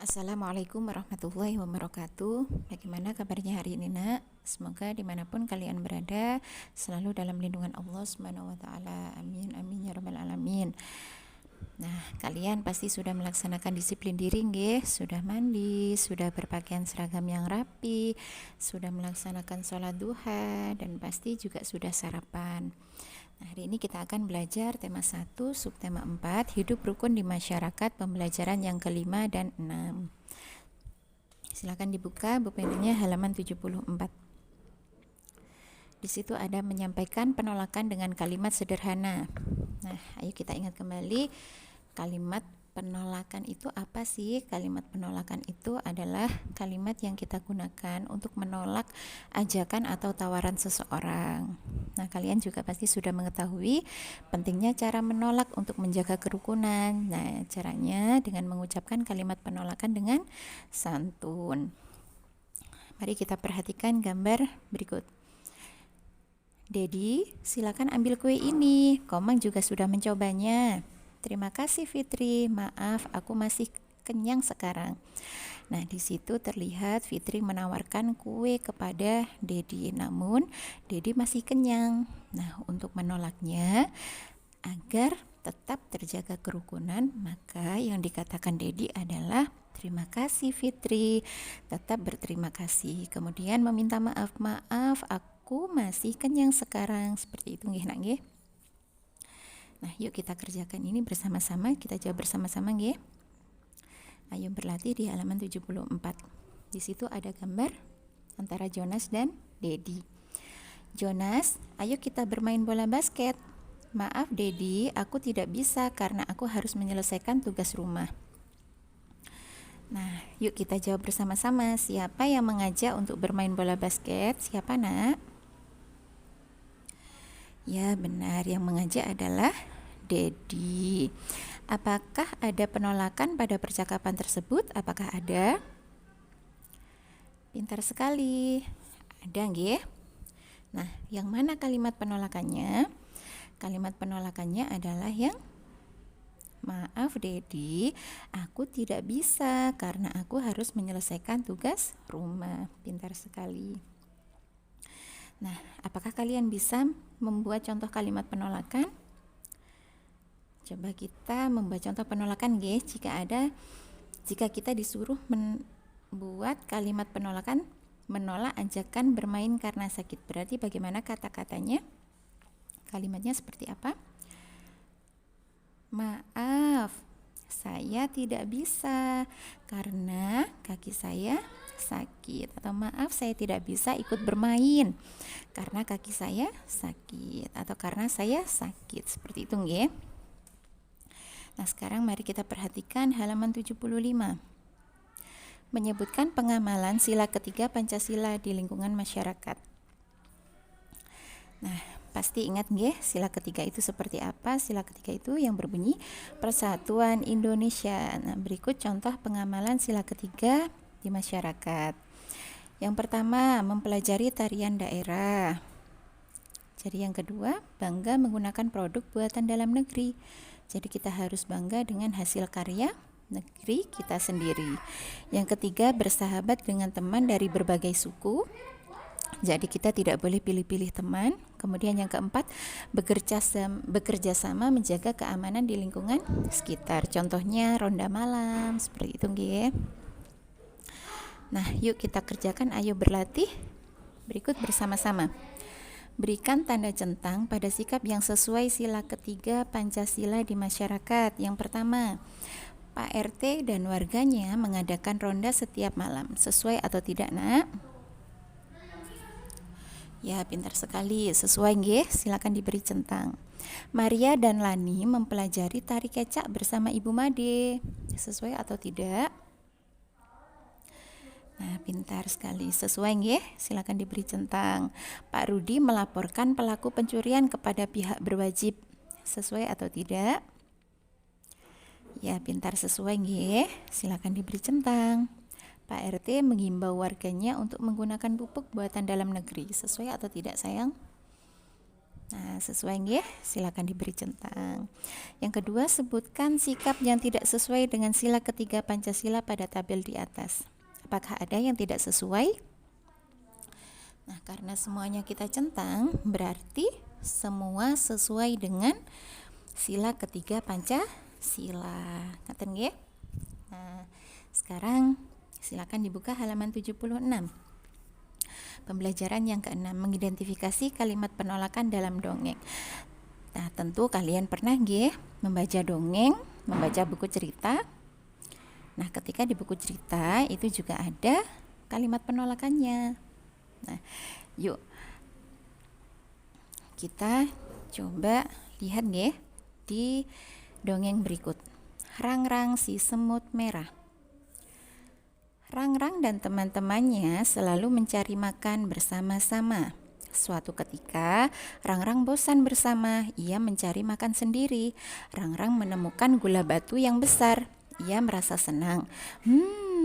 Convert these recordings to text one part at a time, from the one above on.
Assalamualaikum warahmatullahi wabarakatuh. Bagaimana kabarnya hari ini, nak? Semoga dimanapun kalian berada selalu dalam lindungan Allah Subhanahu wa Ta'ala. Amin, amin ya Rabbal 'Alamin. Nah, kalian pasti sudah melaksanakan disiplin diri, nggih? Sudah mandi, sudah berpakaian seragam yang rapi, sudah melaksanakan sholat duha, dan pasti juga sudah sarapan. Nah, hari ini kita akan belajar tema 1, subtema 4, hidup rukun di masyarakat, pembelajaran yang kelima dan 6. Silakan dibuka buku penanya halaman 74. Di situ ada menyampaikan penolakan dengan kalimat sederhana. Nah, ayo kita ingat kembali kalimat penolakan itu apa sih? Kalimat penolakan itu adalah kalimat yang kita gunakan untuk menolak ajakan atau tawaran seseorang. Nah, kalian juga pasti sudah mengetahui pentingnya cara menolak untuk menjaga kerukunan. Nah, caranya dengan mengucapkan kalimat penolakan dengan santun. Mari kita perhatikan gambar berikut. Dedi, silakan ambil kue ini. Komang juga sudah mencobanya. Terima kasih Fitri, maaf aku masih kenyang sekarang. Nah, di situ terlihat Fitri menawarkan kue kepada Dedi, namun Dedi masih kenyang. Nah, untuk menolaknya agar tetap terjaga kerukunan, maka yang dikatakan Dedi adalah terima kasih Fitri, tetap berterima kasih. Kemudian meminta maaf, maaf aku masih kenyang sekarang. Seperti itu nggih, nak nggih. Nah, yuk kita kerjakan ini bersama-sama, kita jawab bersama-sama nggih. Ayo berlatih di halaman 74. Di situ ada gambar antara Jonas dan Dedi. Jonas, ayo kita bermain bola basket. Maaf Dedi, aku tidak bisa karena aku harus menyelesaikan tugas rumah. Nah, yuk kita jawab bersama-sama. Siapa yang mengajak untuk bermain bola basket? Siapa, nak? Ya, benar, yang mengajak adalah Dedi. Apakah ada penolakan pada percakapan tersebut? Apakah ada? Pintar sekali. Ada nggih? Nah, yang mana kalimat penolakannya? Kalimat penolakannya adalah yang maaf Dedi, aku tidak bisa karena aku harus menyelesaikan tugas rumah. Pintar sekali. Nah, apakah kalian bisa membuat contoh kalimat penolakan? Coba kita membuat contoh penolakan nggih. Jika kita disuruh membuat kalimat penolakan, menolak ajakan bermain karena sakit, berarti bagaimana kata-katanya? Kalimatnya seperti apa? Maaf, saya tidak bisa karena kaki saya sakit. Atau maaf, saya tidak bisa ikut bermain karena kaki saya sakit. Atau karena saya sakit. Seperti itu nggih. Nah, sekarang mari kita perhatikan halaman 75. Menyebutkan pengamalan sila ketiga Pancasila di lingkungan masyarakat. Nah, pasti ingat nggih, sila ketiga itu seperti apa? Sila ketiga itu yang berbunyi Persatuan Indonesia. Nah, berikut contoh pengamalan sila ketiga di masyarakat. Yang pertama, mempelajari tarian daerah. Jadi yang kedua, bangga menggunakan produk buatan dalam negeri. Jadi kita harus bangga dengan hasil karya negeri kita sendiri. Yang ketiga, bersahabat dengan teman dari berbagai suku. Jadi kita tidak boleh pilih-pilih teman. Kemudian yang keempat, bekerja sama menjaga keamanan di lingkungan sekitar. Contohnya ronda malam, seperti itu nggih. Nah, yuk kita kerjakan, ayo berlatih. Berikut bersama-sama. Berikan tanda centang pada sikap yang sesuai sila ketiga Pancasila di masyarakat. Yang pertama, Pak RT dan warganya mengadakan ronda setiap malam. Sesuai atau tidak, nak? Ya, pintar sekali. Sesuai nggih, silakan diberi centang. Maria dan Lani mempelajari tari kecak bersama Ibu Made. Sesuai atau tidak? Nah, pintar sekali. Sesuai nggih, silakan diberi centang. Pak Rudi melaporkan pelaku pencurian kepada pihak berwajib. Sesuai atau tidak? Ya, pintar, sesuai nggih, silakan diberi centang. Pak RT mengimbau warganya untuk menggunakan pupuk buatan dalam negeri. Sesuai atau tidak, sayang? Nah, sesuai nggih, silakan diberi centang. Yang kedua, sebutkan sikap yang tidak sesuai dengan sila ketiga Pancasila pada tabel di atas. Apakah ada yang tidak sesuai? Nah, karena semuanya kita centang, berarti semua sesuai dengan sila ketiga Pancasila. Ngaten nggih? Nah, sekarang silakan dibuka halaman 76. Pembelajaran yang keenam, mengidentifikasi kalimat penolakan dalam dongeng. Nah, tentu kalian pernah nggih membaca dongeng, membaca buku cerita. Nah, ketika di buku cerita itu juga ada kalimat penolakannya. Nah, yuk kita coba lihat nggih di dongeng berikut. Rangrang si semut merah. Rangrang dan teman-temannya selalu mencari makan bersama-sama. Suatu ketika, Rangrang bosan bersama. Ia mencari makan sendiri. Rangrang menemukan gula batu yang besar. Ia merasa senang.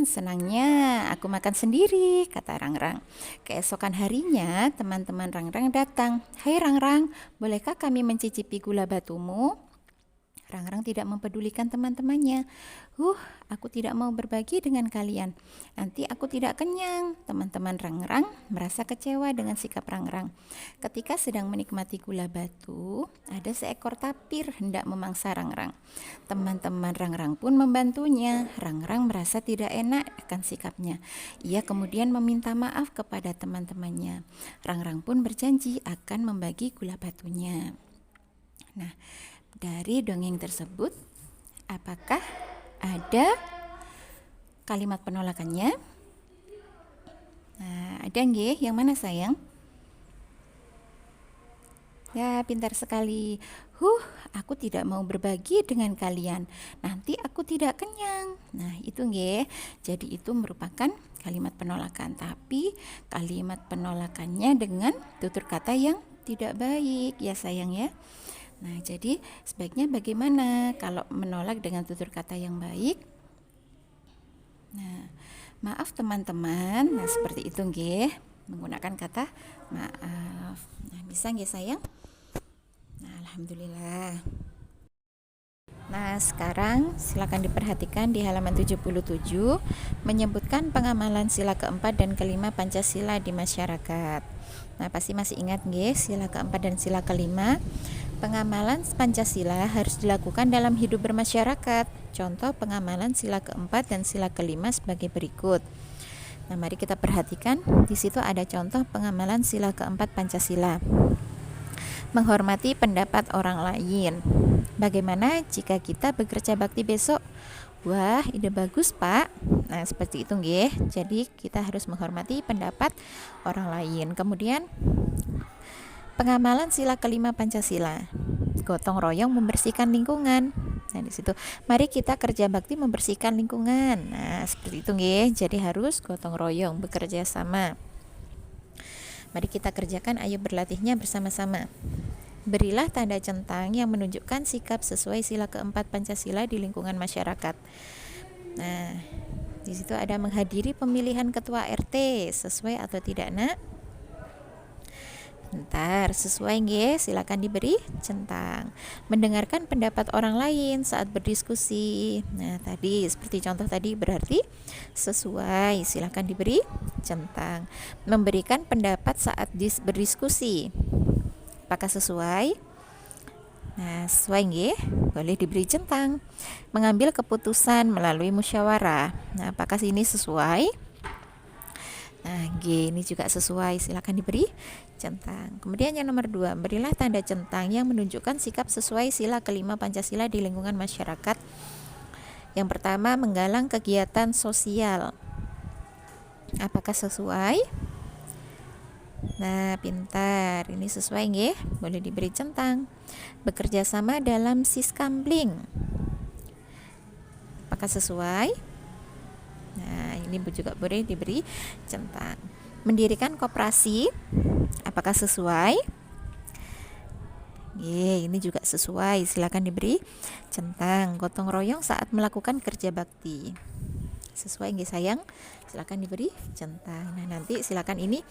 Senangnya aku makan sendiri, kata Rangrang. Keesokan harinya, teman-teman Rangrang datang. Hai Rangrang, bolehkah kami mencicipi gula batumu? Rangrang tidak mempedulikan teman-temannya. Aku tidak mau berbagi dengan kalian. Nanti aku tidak kenyang. Teman-teman Rangrang merasa kecewa dengan sikap Rangrang. Ketika sedang menikmati gula batu, ada seekor tapir hendak memangsa Rangrang. Teman-teman Rangrang pun membantunya. Rangrang merasa tidak enak akan sikapnya. Ia kemudian meminta maaf kepada teman-temannya. Rangrang pun berjanji akan membagi gula batunya. Nah, dari dongeng tersebut, apakah ada kalimat penolakannya? Nah, ada nggih? Yang mana sayang? Ya, pintar sekali. Aku tidak mau berbagi dengan kalian. Nanti aku tidak kenyang. Nah, itu nggih. Jadi itu merupakan kalimat penolakan, tapi kalimat penolakannya dengan tutur kata yang tidak baik ya sayang ya. Nah, jadi sebaiknya bagaimana kalau menolak dengan tutur kata yang baik? Nah, maaf teman-teman. Nah, seperti itu nggih, menggunakan kata maaf. Nah, bisa nggih sayang? Nah, alhamdulillah. Nah, sekarang silakan diperhatikan di halaman 77 menyebutkan pengamalan sila keempat dan kelima Pancasila di masyarakat. Nah, pasti masih ingat nggih sila keempat dan sila kelima. Pengamalan Pancasila harus dilakukan dalam hidup bermasyarakat. Contoh pengamalan sila keempat dan sila kelima sebagai berikut. Nah, mari kita perhatikan. Di situ ada contoh pengamalan sila keempat Pancasila. Menghormati pendapat orang lain. Bagaimana jika kita bekerja bakti besok? Wah, ide bagus, Pak. Nah, seperti itu nggih. Jadi, kita harus menghormati pendapat orang lain. Kemudian pengamalan sila kelima Pancasila. Gotong royong membersihkan lingkungan. Nah, di situ mari kita kerja bakti membersihkan lingkungan. Nah, seperti itu nggih. Jadi harus gotong royong, bekerja sama. Mari kita kerjakan, ayo berlatihnya bersama-sama. Berilah tanda centang yang menunjukkan sikap sesuai sila keempat Pancasila di lingkungan masyarakat. Nah, di situ ada menghadiri pemilihan ketua RT, sesuai atau tidak, Nak? Bentar, sesuai nggih, silakan diberi centang. Mendengarkan pendapat orang lain saat berdiskusi. Nah, tadi seperti contoh tadi berarti sesuai, silakan diberi centang. Memberikan pendapat saat berdiskusi. Apakah sesuai? Nah, sesuai nggih, boleh diberi centang. Mengambil keputusan melalui musyawarah. Nah, apakah ini sesuai? Nah, G ini juga sesuai, silakan diberi centang. Kemudian yang nomor 2, berilah tanda centang yang menunjukkan sikap sesuai sila kelima Pancasila di lingkungan masyarakat. Yang pertama, menggalang kegiatan sosial. Apakah sesuai? Nah, pintar. Ini sesuai nggih, boleh diberi centang. Bekerja sama dalam siskambling. Apakah sesuai? Nah, ini juga boleh diberi centang. Mendirikan koperasi, apakah sesuai? Ini juga sesuai, silakan diberi centang. Gotong royong saat melakukan kerja bakti. Sesuai nggih sayang? Silakan diberi centang. Nah, nanti silakan ini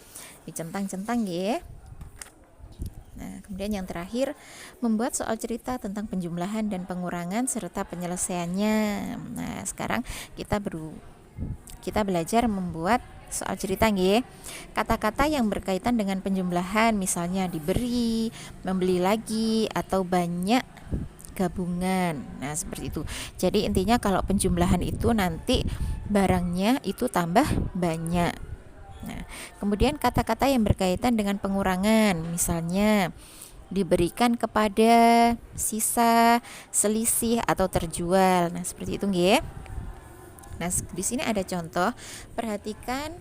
dicentang-centang nggih. Nah, kemudian yang terakhir, membuat soal cerita tentang penjumlahan dan pengurangan serta penyelesaiannya. Nah, sekarang kita belajar membuat soal cerita nggih. Kata-kata yang berkaitan dengan penjumlahan, misalnya diberi, membeli lagi, atau banyak gabungan. Nah, seperti itu. Jadi intinya kalau penjumlahan itu nanti barangnya itu tambah banyak. Nah, kemudian kata-kata yang berkaitan dengan pengurangan, misalnya diberikan kepada, sisa, selisih, atau terjual. Nah, seperti itu nggih. Nah, di sini ada contoh. Perhatikan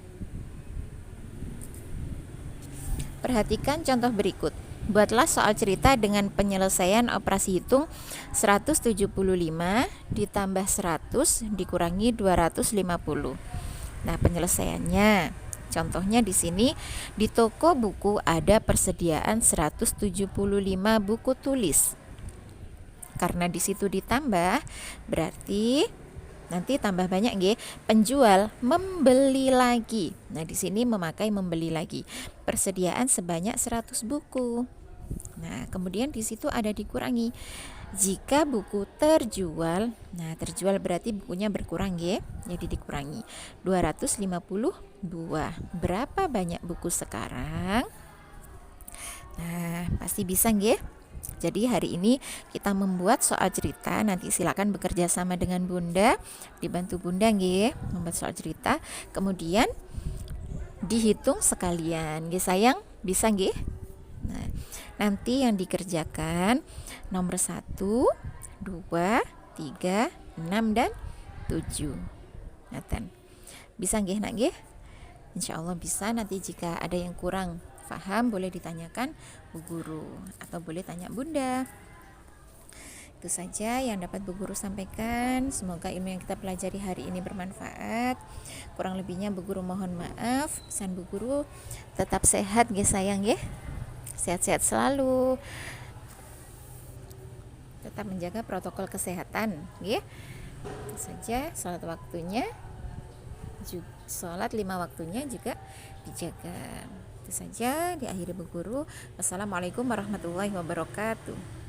contoh berikut. Buatlah soal cerita dengan penyelesaian operasi hitung 175 ditambah 100 dikurangi 250. Nah, penyelesaiannya. Contohnya di sini, di toko buku ada persediaan 175 buku tulis. Karena di situ ditambah, berarti nanti tambah banyak nggih. Penjual membeli lagi. Nah, di sini memakai membeli lagi. Persediaan sebanyak 100 buku. Nah, kemudian di situ ada dikurangi. Jika buku terjual, nah terjual berarti bukunya berkurang nggih. Jadi dikurangi 252. Berapa banyak buku sekarang? Nah, pasti bisa nggih. Jadi hari ini kita membuat soal cerita. Nanti silakan bekerja sama dengan Bunda, dibantu Bunda nggih membuat soal cerita. Kemudian dihitung sekalian nggih sayang, bisa nggih? Nah, nanti yang dikerjakan nomor 1, 2, 3, 6 dan 7. Ngaten. Bisa nggih nak nggih? Insyaallah bisa. Nanti jika ada yang kurang paham boleh ditanyakan Bu Guru atau boleh tanya Bunda. Itu saja yang dapat Bu Guru sampaikan. Semoga ilmu yang kita pelajari hari ini bermanfaat. Kurang lebihnya Bu Guru mohon maaf. Pesan Bu Guru tetap sehat nggih sayang nggih. Sehat-sehat selalu. Tetap menjaga protokol kesehatan nggih. Itu saja. Salat waktunya sholat 5 waktunya juga dijaga. Itu saja diakhiri Bu Guru. Wassalamualaikum warahmatullahi wabarakatuh.